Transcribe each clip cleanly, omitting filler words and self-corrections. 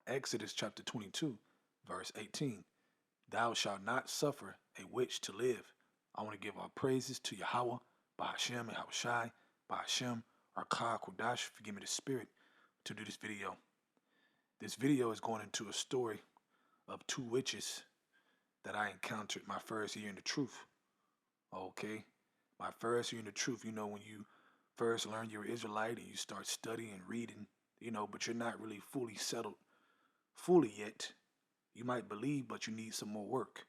Exodus chapter 22, verse 18. Thou shalt not suffer a witch to live. I want to give our praises to Yahweh, Bahashem, and Yahushai, Bahashem, Arkah, Kodash, forgive me the spirit, to do this video. This video is going into a story of two witches that I encountered my first year in the truth. Okay? My first year in the truth, when you first learn you're Israelite and you start studying and reading, but you're not really fully settled fully yet. You might believe, but you need some more work,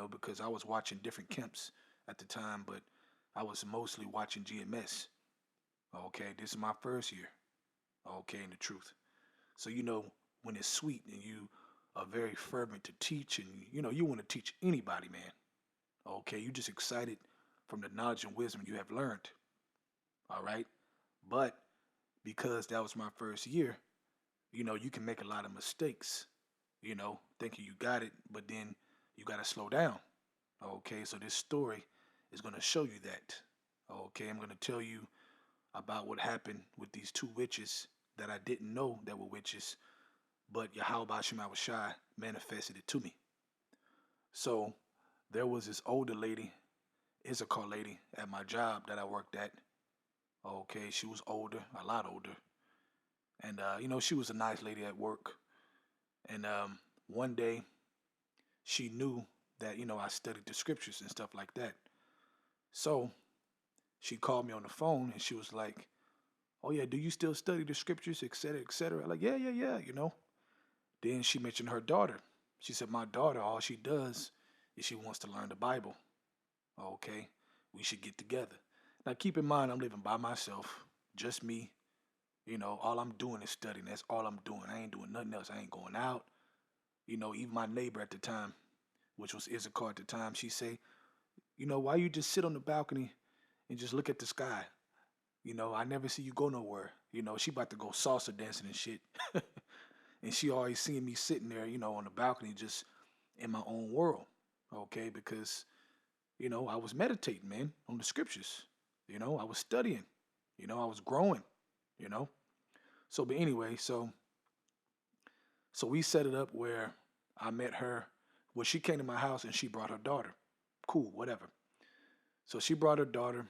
because I was watching different camps at the time, but I was mostly watching GMS. Okay, this is my first year, okay, in the truth. So, when it's sweet and you are very fervent to teach and, you want to teach anybody, man. Okay, you just excited from the knowledge and wisdom you have learned. All right. But because that was my first year, you can make a lot of mistakes, thinking you got it, but then you got to slow down. Okay, so this story is going to show you that. Okay, I'm going to tell you about what happened with these two witches that I didn't know that were witches, but Yahweh Shema Shai manifested it to me. So there was this older lady, Issachar lady, at my job that I worked at. Okay, she was older, a lot older. And, she was a nice lady at work. And one day she knew that, I studied the scriptures and stuff like that. So she called me on the phone and she was like, oh, yeah, do you still study the scriptures, et cetera, et cetera? I'm like, yeah. Then she mentioned her daughter. She said, my daughter, all she does is she wants to learn the Bible. Okay, we should get together. Now, keep in mind, I'm living by myself, just me. All I'm doing is studying. That's all I'm doing. I ain't doing nothing else. I ain't going out. Even my neighbor at the time, which was Issachar at the time, she say, why you just sit on the balcony and just look at the sky? I never see you go nowhere. She about to go salsa dancing and shit. And she always seeing me sitting there, on the balcony just in my own world. Okay, because, I was meditating, man, on the scriptures. I was studying. I was growing, So, but anyway, so we set it up where I met her. Well, she came to my house and she brought her daughter. Cool, whatever. So she brought her daughter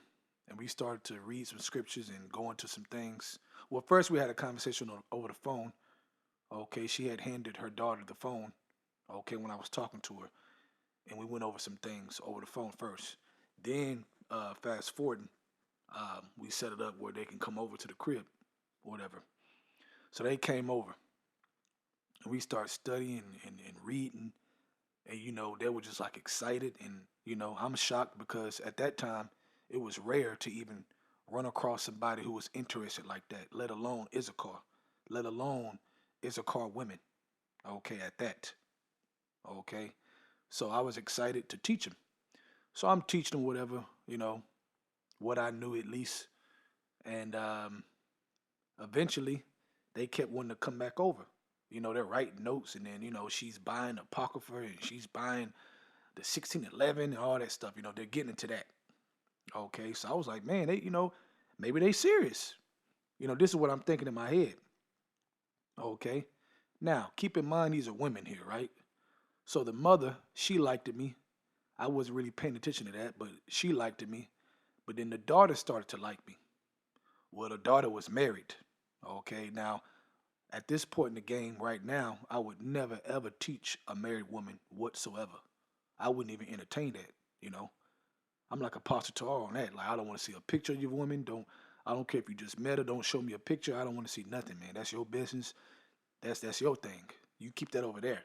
and we started to read some scriptures and go into some things. Well, first we had a conversation over the phone. Okay, she had handed her daughter the phone, okay, when I was talking to her. And we went over some things over the phone first. Then, fast forwarding, we set it up where they can come over to the crib or whatever. So they came over. And we started studying and reading. And, they were just like excited. And, I'm shocked because at that time, it was rare to even run across somebody who was interested like that, let alone Issachar, let alone Issachar women. Okay, at that. Okay. So I was excited to teach them. So I'm teaching them whatever, what I knew at least. And eventually they kept wanting to come back over. They're writing notes and then, she's buying Apocrypha and she's buying the 1611 and all that stuff. They're getting into that. Okay, so I was like, man, they, maybe they serious. This is what I'm thinking in my head. Okay, now keep in mind these are women here, right? So the mother, she liked me. I wasn't really paying attention to that, but she liked me. But then the daughter started to like me. Well, the daughter was married. Okay, now at this point in the game right now, I would never ever teach a married woman whatsoever. I wouldn't even entertain that. I'm like Apostle Tar on that. Like I don't want to see a picture of your woman. I don't care if you just met her. Don't show me a picture. I don't want to see nothing, man. That's your business. That's your thing. You keep that over there.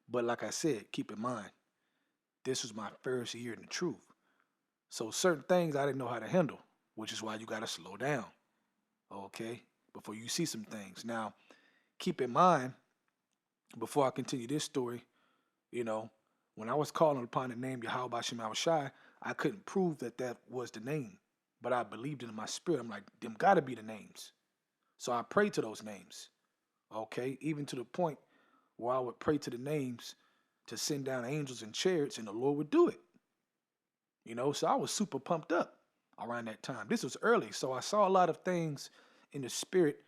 But like I said, keep in mind, this was my first year in the truth. So certain things I didn't know how to handle, which is why you got to slow down, okay, before you see some things. Now, keep in mind, before I continue this story, when I was calling upon the name Yahweh Shema Shai, I couldn't prove that that was the name, but I believed it in my spirit. I'm like, them got to be the names. So I prayed to those names, okay, even to the point where I would pray to the names to send down angels and chariots and the Lord would do it. So I was super pumped up around that time. This was early, so I saw a lot of things in the spirit,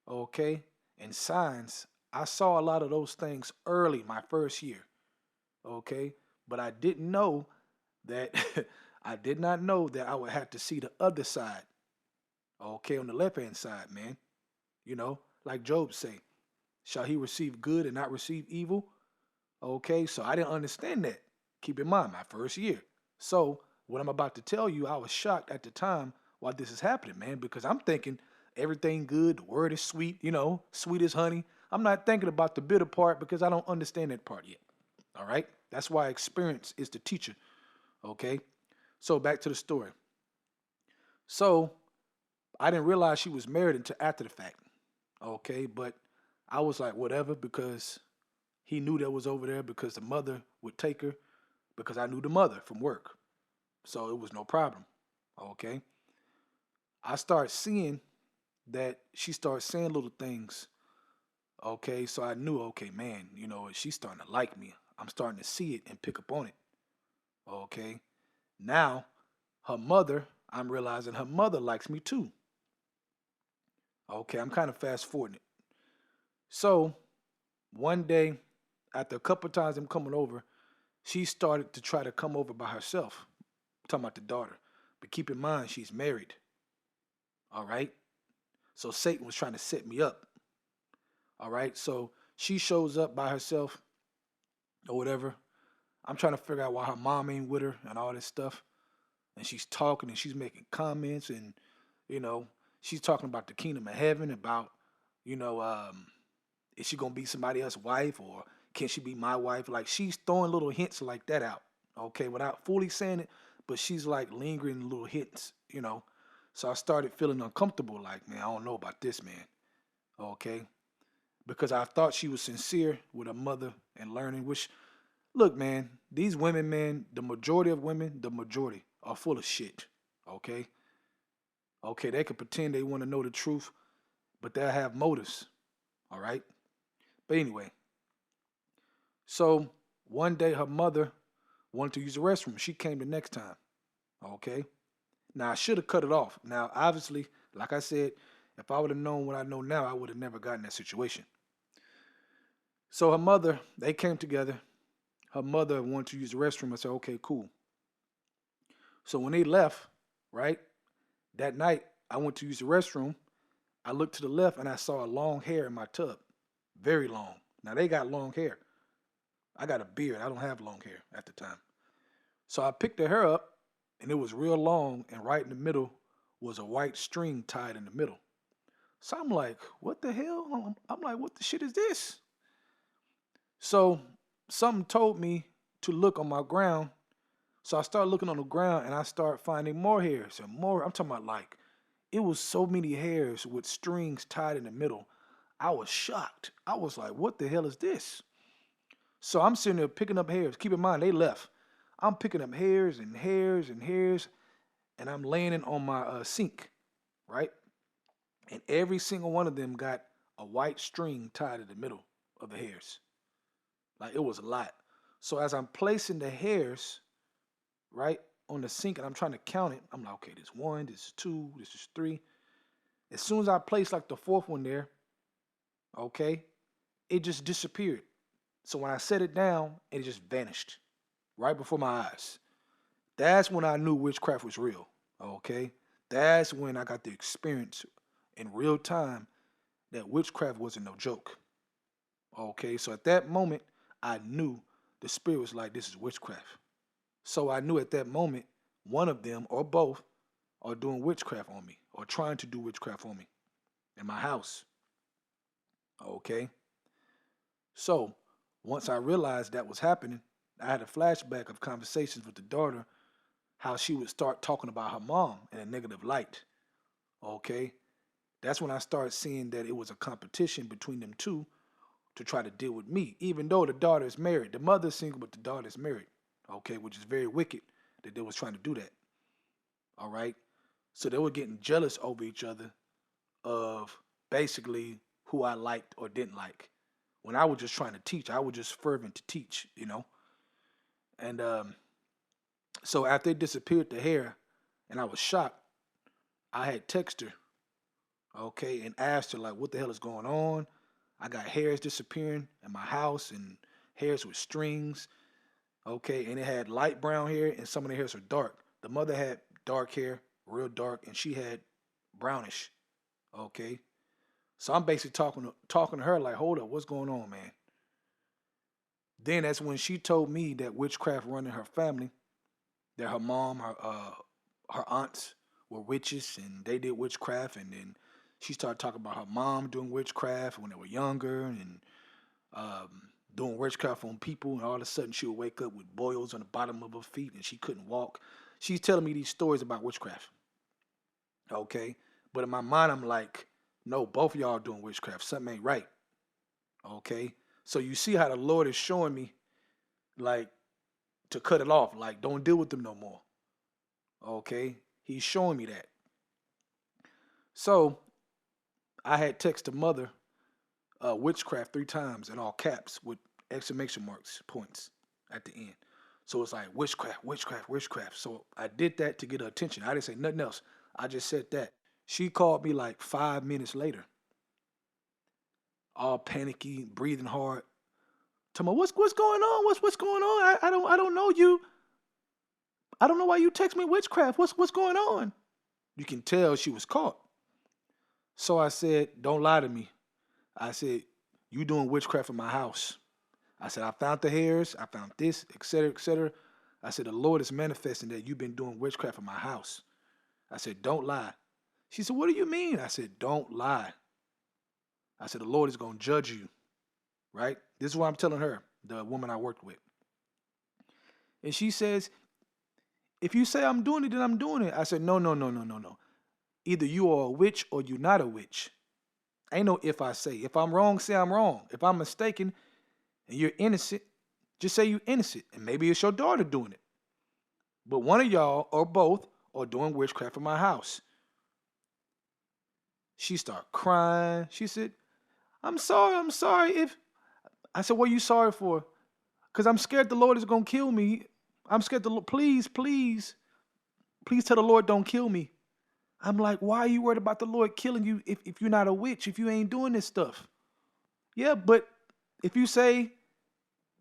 okay? and signs. I saw a lot of those things early my first year. Okay. But I didn't know that I did not know that I would have to see the other side. Okay, on the left hand side, man. Like Job say, shall he receive good and not receive evil? Okay, so I didn't understand that. Keep in mind, my first year. So what I'm about to tell you, I was shocked at the time why this is happening, man, because I'm thinking everything good, the word is sweet, sweet as honey. I'm not thinking about the bitter part because I don't understand that part yet. All right? That's why experience is the teacher. Okay? So back to the story. So I didn't realize she was married until after the fact. Okay, but I was like, whatever, because he knew that was over there because the mother would take her because I knew the mother from work. So it was no problem. Okay. I start seeing that she starts saying little things. Okay. So I knew, okay, man, she's starting to like me. I'm starting to see it and pick up on it. Okay. Now, I'm realizing her mother likes me too. Okay. I'm kind of fast forwarding it. So one day, after a couple of times I'm coming over, she started to try to come over by herself. I'm talking about the daughter. But keep in mind, she's married. All right. So Satan was trying to set me up. All right. So she shows up by herself or whatever. I'm trying to figure out why her mom ain't with her and all this stuff. And she's talking and she's making comments and, you know, she's talking about the kingdom of heaven, about, you know, is she going to be somebody else's wife or can she be my wife? Like she's throwing little hints like that out. Okay. Without fully saying it, but she's like lingering little hints. So I started feeling uncomfortable. Like, man, I don't know about this, man. Okay. Because I thought she was sincere with her mother and learning, which, look, man, these women, man, the majority of women, the majority are full of shit. Okay. Okay. They can pretend they want to know the truth, but they'll have motives. All right. But anyway, so one day her mother wanted to use the restroom. She came the next time. Okay. Now I should have cut it off. Now, obviously, like I said, if I would have known what I know now, I would have never gotten that situation. So her mother, they came together. Her mother wanted to use the restroom. I said, okay, cool. So when they left, right, that night, I went to use the restroom. I looked to the left and I saw a long hair in my tub. Very long. Now they got long hair. I got a beard. I don't have long hair at the time. So I picked the hair up and it was real long and right in the middle was a white string tied in the middle. So I'm like, what the hell? I'm like, what the shit is this? So something told me to look on my ground. So I started looking on the ground and I started finding more hairs and more. I'm talking about like, it was so many hairs with strings tied in the middle. I was shocked. I was like, what the hell is this? So I'm sitting there picking up hairs. Keep in mind, they left. I'm picking up hairs and hairs and hairs, and I'm laying it on my sink, right? And every single one of them got a white string tied in the middle of the hairs. Like it was a lot. So as I'm placing the hairs, right, on the sink and I'm trying to count it, I'm like, okay, this is one, this is two, this is three. As soon as I place like the fourth one there, okay, it just disappeared. So when I set it down, it just vanished right before my eyes. That's when I knew witchcraft was real. Okay. That's when I got the experience in real time that witchcraft wasn't no joke. Okay. So at that moment, I knew the spirit was like, this is witchcraft. So I knew at that moment, one of them or both are doing witchcraft on me or trying to do witchcraft on me in my house. Okay. So once I realized that was happening, I had a flashback of conversations with the daughter, how she would start talking about her mom in a negative light. Okay. That's when I started seeing that it was a competition between them two to try to deal with me, even though the daughter is married. The mother is single, but the daughter is married. Okay. Which is very wicked that they was trying to do that. All right. So they were getting jealous over each other of basically who I liked or didn't like. When I was just trying to teach, I was just fervent to teach. And so after it disappeared, the hair, and I was shocked, I had texted her, okay, and asked her, like, what the hell is going on? I got hairs disappearing in my house and hairs with strings. Okay, and it had light brown hair and some of the hairs were dark. The mother had dark hair, real dark, and she had brownish. Okay, so I'm basically talking to her like, hold up, what's going on, man? Then that's when she told me that witchcraft run in her family, that her mom, her aunts were witches and they did witchcraft, and then she started talking about her mom doing witchcraft when they were younger and doing witchcraft on people, and all of a sudden she would wake up with boils on the bottom of her feet and she couldn't walk. She's telling me these stories about witchcraft. Okay, but in my mind I'm like, no, both of y'all doing witchcraft. Something ain't right. Okay, so you see how the Lord is showing me, like, to cut it off, like, don't deal with them no more. Okay, He's showing me that. So I had texted mother witchcraft 3 times in all caps with exclamation marks points at the end. So it's like witchcraft, witchcraft, witchcraft. So I did that to get her attention. I didn't say nothing else. I just said that. She called me like 5 minutes later, all panicky, breathing hard. Tell me what's going on? What's going on? I don't know you. I don't know why you text me witchcraft. What's going on? You can tell she was caught. So I said, don't lie to me. I said, you doing witchcraft in my house. I said, I found the hairs. I found this, etc., etc. I said, the Lord is manifesting that you've been doing witchcraft in my house. I said, don't lie. She said, what do you mean? I said, don't lie. I said, the Lord is going to judge you, right? This is what I'm telling her, the woman I worked with. And she says, if you say I'm doing it, then I'm doing it. I said, no, no, no, no, no, no. Either you are a witch or you're not a witch. Ain't no if I say. If I'm wrong, say I'm wrong. If I'm mistaken and you're innocent, just say you're innocent. And maybe it's your daughter doing it. But one of y'all or both are doing witchcraft in my house. She started crying. She said, I'm sorry. I said, what are you sorry for? Because I'm scared the Lord is going to kill me. I'm scared the Lord. Please tell the Lord don't kill me. I'm like, why are you worried about the Lord killing you if you're not a witch, if you ain't doing this stuff? Yeah, but if you say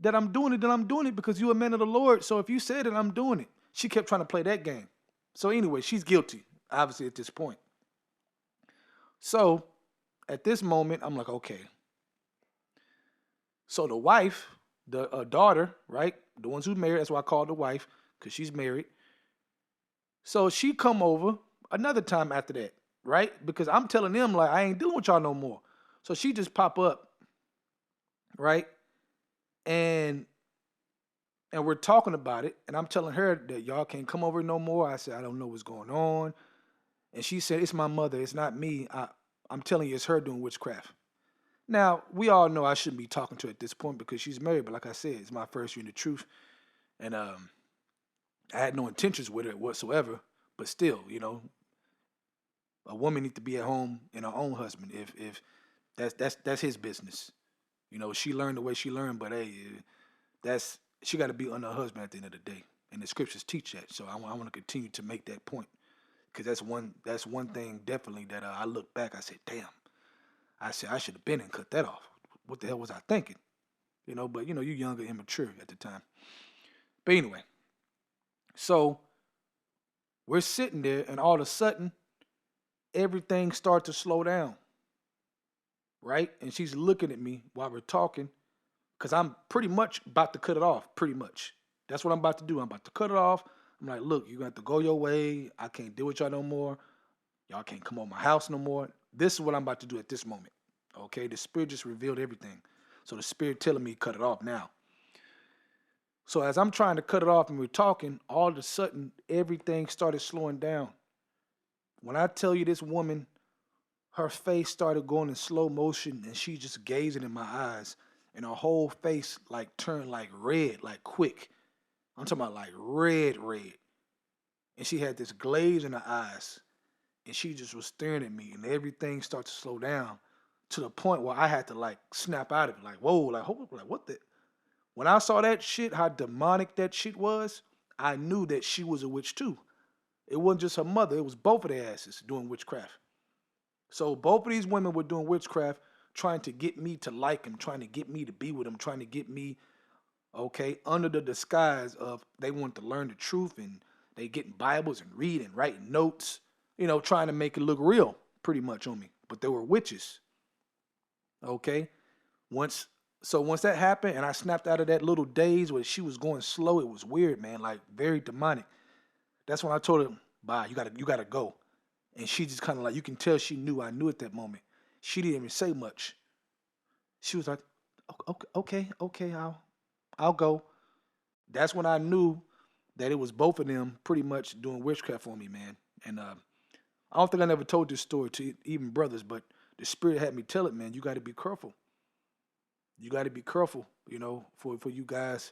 that I'm doing it, then I'm doing it because you're a man of the Lord. So if you said it, I'm doing it. She kept trying to play that game. So anyway, she's guilty, obviously, at this point. So at this moment, I'm like, okay. So the wife, the daughter, right? The ones who married, that's why I call her the wife, because she's married. So she come over another time after that, right? Because I'm telling them, like, I ain't dealing with y'all no more. So she just pop up, right? And we're talking about it. And I'm telling her that y'all can't come over no more. I said, I don't know what's going on. And she said, it's my mother. It's not me. I'm telling you, it's her doing witchcraft. Now, we all know I shouldn't be talking to her at this point because she's married. But like I said, it's my first year in the truth. And I had no intentions with her whatsoever. But still, a woman needs to be at home in her own husband. If that's his business. She learned the way she learned. But hey, she got to be under her husband at the end of the day. And the scriptures teach that. So I want to continue to make that point. Because that's one thing definitely that I look back. I said, damn. I said, I should have been and cut that off. What the hell was I thinking? But you're younger, immature at the time. But anyway, so we're sitting there and all of a sudden, everything starts to slow down. Right? And she's looking at me while we're talking because I'm pretty much about to cut it off, pretty much. That's what I'm about to do. I'm about to cut it off. I'm like, look, you're going to have to go your way. I can't deal with y'all no more. Y'all can't come over my house no more. This is what I'm about to do at this moment. Okay? The Spirit just revealed everything. So the Spirit telling me cut it off now. So as I'm trying to cut it off and we're talking, all of a sudden, everything started slowing down. When I tell you this woman, her face started going in slow motion and she just gazing in my eyes and her whole face like turned like red, like quick. I'm talking about like red. And she had this glaze in her eyes and she just was staring at me and everything started to slow down to the point where I had to like snap out of it. Like, whoa, like what the? When I saw that shit, how demonic that shit was, I knew that she was a witch too. It wasn't just her mother. It was both of their asses doing witchcraft. So both of these women were doing witchcraft. trying to get me to like him, trying to get me to be with him, trying to get me, okay, under the disguise of they want to learn the truth, and they getting Bibles and reading, writing notes, trying to make it look real pretty much on me. But they were witches. Okay. Once that happened and I snapped out of that little daze where she was going slow, it was weird, man, like very demonic. That's when I told her, bye, you gotta go. And she just kind of like, you can tell she knew I knew at that moment. She didn't even say much. She was like, okay, I'll go. That's when I knew that it was both of them pretty much doing witchcraft on me, man. And I don't think I never told this story to even brothers, but the Spirit had me tell it, man. You got to be careful. You got to be careful, for you guys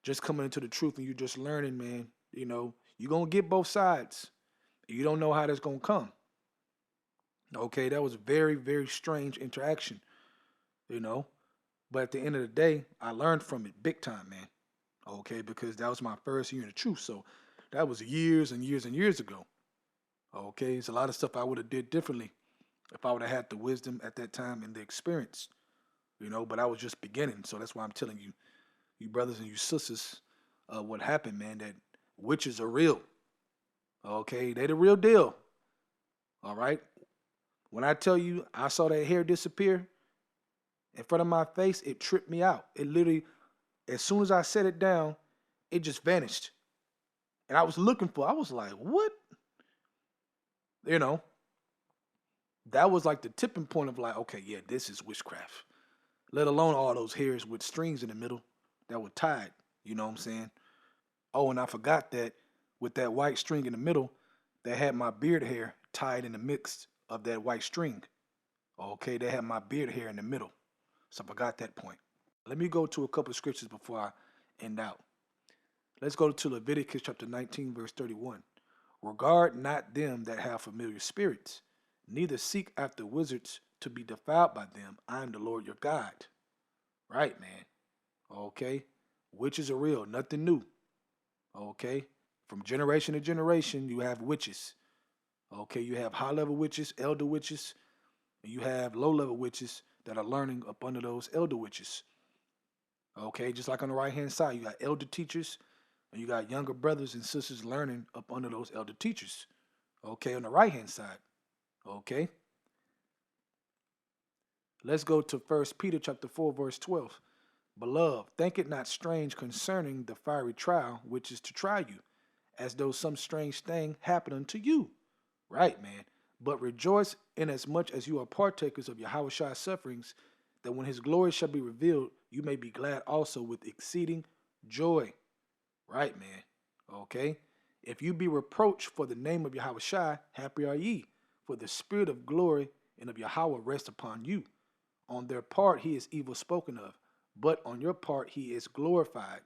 just coming into the truth and you just learning, man. You're going to get both sides. You don't know how that's going to come. Okay, that was a very, very strange interaction, But at the end of the day, I learned from it big time, man. Okay, because that was my first year in the truth. So that was years and years and years ago. Okay, it's a lot of stuff I would have did differently if I would have had the wisdom at that time and the experience, but I was just beginning. So that's why I'm telling you, you brothers and you sisters, what happened, man, that witches are real. Okay, they the real deal. All right. When I tell you I saw that hair disappear in front of my face, it tripped me out. It literally, as soon as I set it down, it just vanished. And I was like, what? That was like the tipping point of like, okay, yeah, this is witchcraft. Let alone all those hairs with strings in the middle that were tied. You know what I'm saying? Oh, and I forgot that with that white string in the middle, they had my beard hair tied in the mix of that white string. Okay, they had my beard hair in the middle. So I forgot that point. Let me go to a couple of scriptures before I end out. Let's go to Leviticus chapter 19, verse 31. Regard not them that have familiar spirits, neither seek after wizards to be defiled by them. I am the Lord your God. Right, man. Okay. Witches are real, nothing new. Okay. From generation to generation, you have witches. Okay. You have high-level witches, elder witches, and you have low-level witches that are learning up under those elder witches. Okay. Just like on the right-hand side, you got elder teachers, and you got younger brothers and sisters learning up under those elder teachers. Okay. On the right-hand side. Okay. Let's go to 1 Peter chapter 4, verse 12. Beloved, think it not strange concerning the fiery trial which is to try you, as though some strange thing happened unto you. Right, man. But rejoice inasmuch as you are partakers of Yahweh's sufferings, that when his glory shall be revealed, you may be glad also with exceeding joy. Right, man. Okay. If you be reproached for the name of Yahweh, happy are ye, for the spirit of glory and of Yahweh rests upon you. On their part he is evil spoken of, but on your part he is glorified.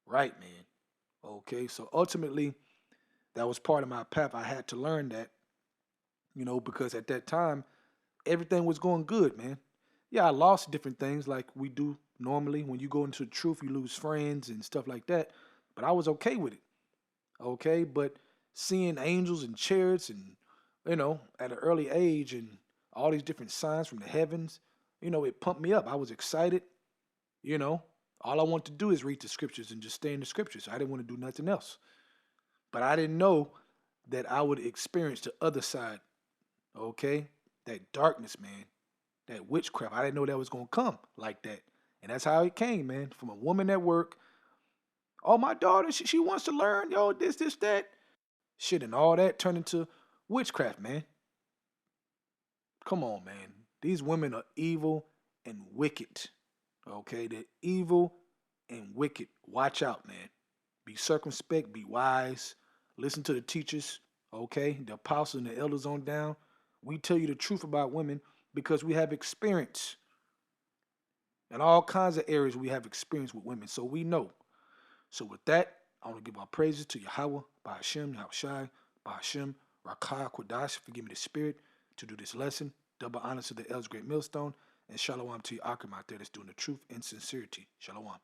Right, man. Okay, so ultimately, that was part of my path. I had to learn that, because at that time, everything was going good, man. Yeah, I lost different things like we do normally. When you go into the truth, you lose friends and stuff like that. But I was okay with it. Okay, but seeing angels and chariots and, at an early age and all these different signs from the heavens, it pumped me up. I was excited. All I want to do is read the scriptures and just stay in the scriptures. I didn't want to do nothing else. But I didn't know that I would experience the other side, okay? That darkness, man, that witchcraft. I didn't know that was going to come like that. And that's how it came, man, from a woman at work. Oh, my daughter, she wants to learn, this, that. Shit, and all that turned into witchcraft, man. Come on, man. These women are evil and wicked. Okay, they're evil and wicked. Watch out, man. Be circumspect, be wise. Listen to the teachers, okay? The apostles and the elders on down. We tell you the truth about women because we have experience. In all kinds of areas we have experience with women, so we know. So with that, I want to give our praises to Yahweh, by Hashem, Yahushai, by Hashem, Rakah, Kodash, forgive me the spirit, to do this lesson. Double honor to the elders, great millstone. And shalom to your Akim out there that's doing the truth and sincerity. Shalom.